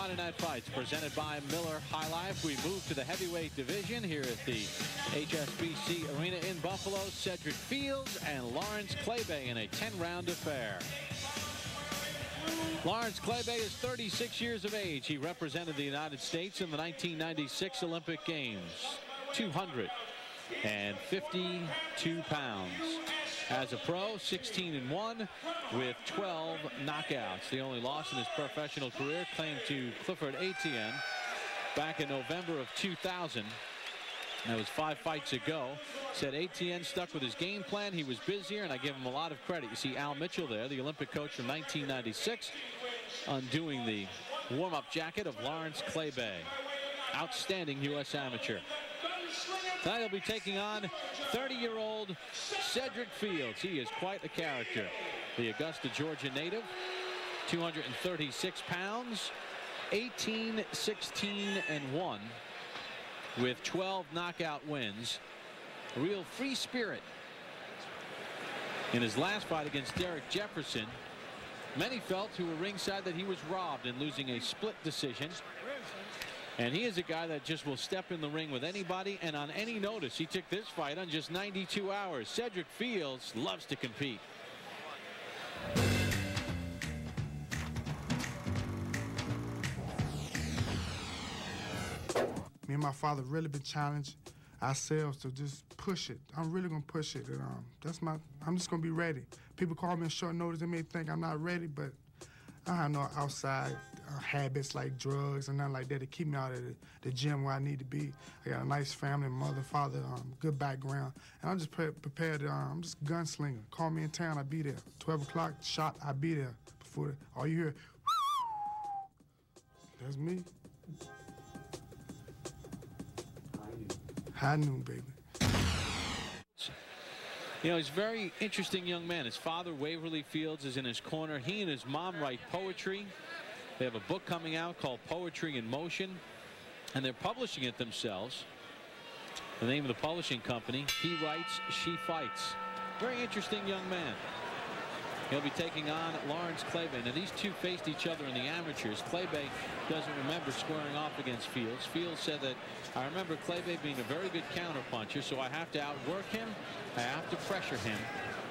Monday Night Fights presented by Miller High Life. We move to the heavyweight division here at the HSBC Arena in Buffalo. Sedrick Fields and Lawrence Claybay in a 10-round affair. Lawrence Claybay is 36 years of age. He represented the United States in the 1996 Olympic Games. 252 pounds. As a pro, 16-1 with 12 knockouts. The only loss in his professional career claimed to Clifford Etienne back in November of 2000. That was 5 fights ago. Said Etienne stuck with his game plan. He was busier, and I give him a lot of credit. You see Al Mitchell there, the Olympic coach from 1996, undoing the warm-up jacket of Lawrence Claybay. Outstanding U.S. amateur. Tonight he'll be taking on 30-year-old Sedrick Fields. He is quite a character. The Augusta, Georgia native, 236 pounds, 18-16-1 with 12 knockout wins. A real free spirit. In his last fight against Derek Jefferson, many felt who were ringside that he was robbed in losing a split decision. And he is a guy that just will step in the ring with anybody and on any notice. He took this fight on just 92 hours. Sedrick Fields loves to compete. Me and my father really been challenged ourselves to just push it. I'm really gonna push it. I'm just gonna be ready. People call me on short notice. They may think I'm not ready, but I have no outside habits like drugs and nothing like that to keep me out of the gym where I need to be. I got a nice family, mother, father, good background, and I'm just prepared. I'm just a gunslinger. Call me in town, I'll be there. 12 o'clock shot, I'll be there. Before all you hear, that's me. High noon, baby. You know, he's a very interesting young man. His father, Waverly Fields, is in his corner. He and his mom write poetry. They have a book coming out called Poetry in Motion, and they're publishing it themselves. The name of the publishing company, He Writes, She Fights. Very interesting young man. He'll be taking on Lawrence Claybay. Now, these two faced each other in the amateurs. Claybay doesn't remember squaring off against Fields. Fields said that, I remember Claybay being a very good counterpuncher, so I have to outwork him. I have to pressure him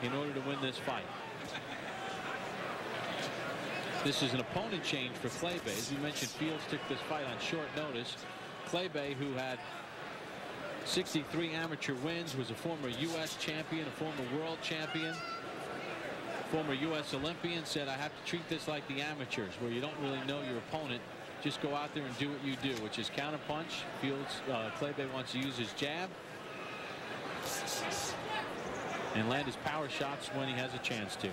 in order to win this fight. This is an opponent change for Claybay. As we mentioned, Fields took this fight on short notice. Claybay, who had 63 amateur wins, was a former U.S. champion, a former world champion, former U.S. Olympian, said, I have to treat this like the amateurs, where you don't really know your opponent. Just go out there and do what you do, which is counterpunch. Claybay wants to use his jab and land his power shots when he has a chance to.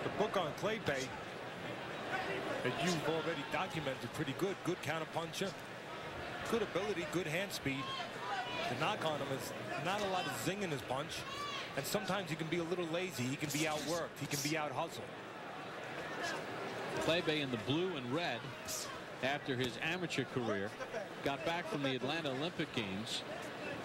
The book on Claybay that you've already documented pretty good. Good counterpuncher, good ability, good hand speed. The knock on him is not a lot of zing in his punch, and sometimes he can be a little lazy. He can be outworked. He can be out hustled. Claybay in the blue and red after his amateur career, got back from the Atlanta Olympic Games,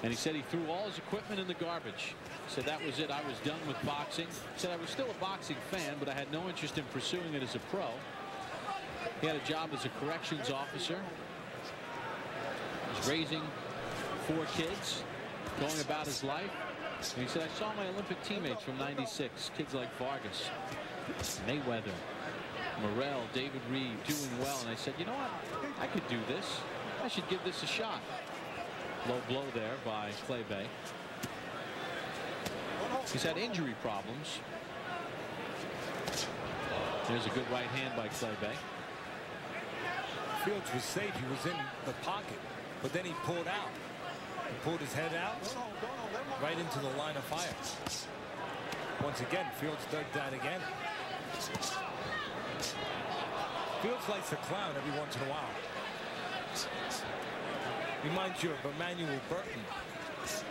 and he said he threw all his equipment in the garbage. Said that was it. I was done with boxing. Said I was still a boxing fan, but I had no interest in pursuing it as a pro. He had a job as a corrections officer. He was raising 4 kids, going about his life. And he said, I saw my Olympic teammates from '96, kids like Vargas, Mayweather, Morrell, David Reed, doing well. And I said, you know what? I could do this. I should give this a shot. Low blow there by Claybay. He's had injury problems. There's a good right hand by Claybay. Fields was safe. He was in the pocket, but then he pulled out. He pulled his head out right into the line of fire. Once again, Fields did that again. Fields likes to clown every once in a while. Reminds you of Emmanuel Burton,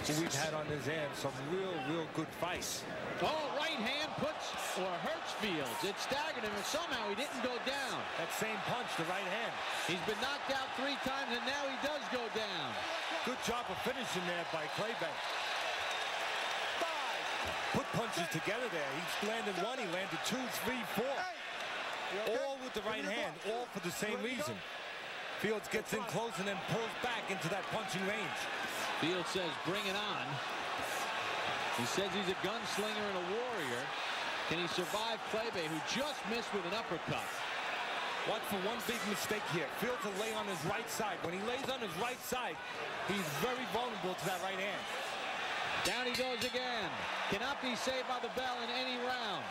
who we've had on his hand some real good fights. Oh, right hand puts or hurts Fields. It staggered him, and somehow he didn't go down. That same punch, the right hand. He's been knocked out 3 times, and now he does go down. Good job of finishing there by Claybay. Put punches together there. He landed 1, he landed 2, 3, 4. All with the right hand, all for the same reason. Fields gets in close and then pulls back into that punching range. Fields says, bring it on. He says he's a gunslinger and a warrior. Can he survive Kleber, who just missed with an uppercut? Watch for one big mistake here. Fields will lay on his right side. When he lays on his right side, he's very vulnerable to that right hand. Down he goes again. Cannot be saved by the bell in any round.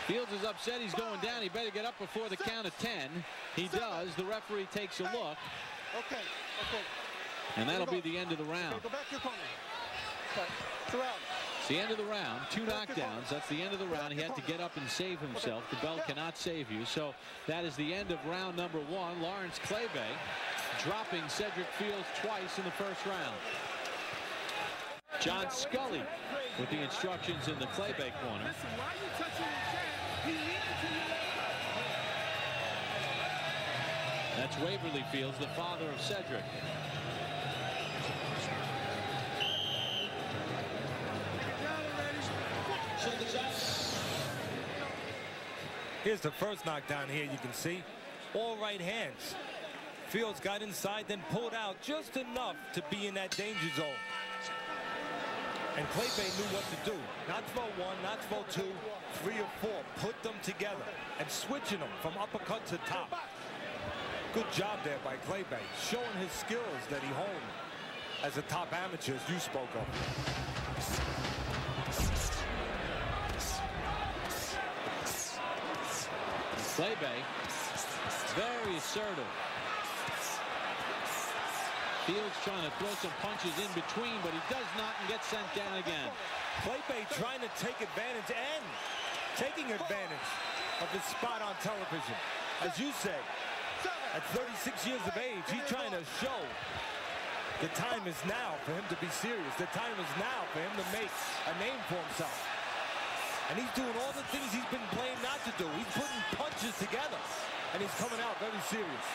Fields is upset. He's going down. He better get up before the count of 10. He does. The referee takes a look. Okay. And that'll be the end of the round. Go back to your corner. Okay. It's a round. It's the end of the round. 2 knockdowns. That's the end of the round. He had to get up and save himself. The bell cannot save you. So that is the end of round number 1. Lawrence Kleber dropping Sedrick Fields twice in the first round. John Scully with the instructions in the Kleber corner. That's Waverly Fields, the father of Sedrick. Here's the first knockdown here, you can see. All right hands. Fields got inside, then pulled out just enough to be in that danger zone. And Kleber knew what to do. Not throw 1, not throw 2, 3 or 4. Put them together and switching them from uppercut to top. Good job there by Kleber, showing his skills that he honed as a top amateur, as you spoke of. Kleber, very assertive. Fields trying to throw some punches in between, but he does not and gets sent down again. Kleber trying to take advantage and taking advantage of his spot on television. As you said, at 36 years of age, he's trying to show the time is now for him to be serious. The time is now for him to make a name for himself. And he's doing all the things he's been playing not to do. He's putting punches together, and he's coming out very serious.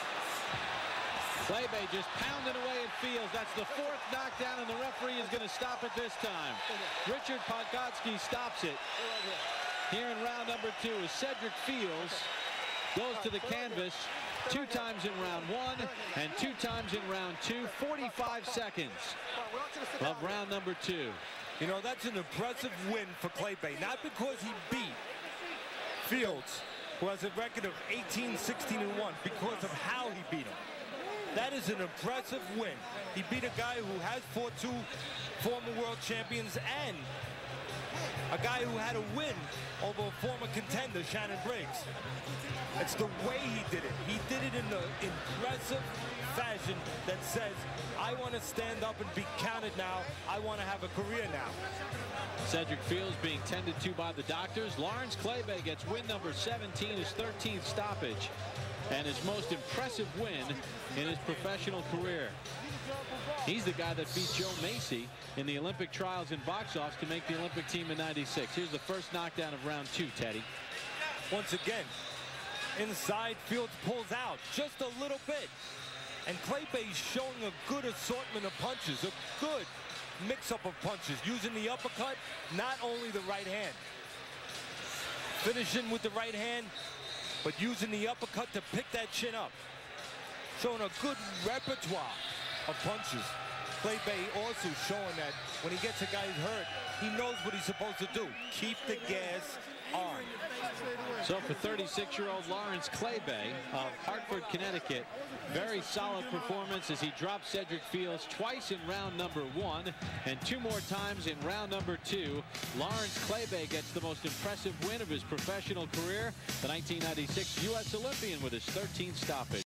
Kleber just pounding away at Fields. That's the 4th knockdown, and the referee is going to stop it this time. Richard Podgotsky stops it here in round number 2 as Sedrick Fields goes to the canvas 2 times in round 1 and 2 times in round 2. 45 seconds of round number 2. You know, that's an impressive win for Kleber, not because he beat Fields, who has a record of 18-16-1, because of how he beat him. That is an impressive win. He beat a guy who has fought 2 former world champions and a guy who had a win over a former contender, Shannon Briggs. It's the way he did it. He did it in an impressive fashion that says, I want to stand up and be counted now. I want to have a career now. Sedrick Fields being tended to by the doctors. Lawrence Kleber gets win number 17, his 13th stoppage, and his most impressive win in his professional career. He's the guy that beat Joe Macy in the Olympic trials in box-offs to make the Olympic team in '96. Here's the first knockdown of round 2, Teddy. Once again, inside, Fields pulls out just a little bit. And Kleber's showing a good assortment of punches, a good mix-up of punches, using the uppercut, not only the right hand. Finishing with the right hand, but using the uppercut to pick that chin up. Showing a good repertoire of punches. Kleber also showing that when he gets a guy hurt, he knows what he's supposed to do. Keep the gas on. So for 36-year-old Lawrence Kleber of Hartford, Connecticut, very solid performance as he dropped Sedrick Fields twice in round number 1 and 2 more times in round number 2. Lawrence Kleber gets the most impressive win of his professional career, the 1996 U.S. Olympian with his 13th stoppage.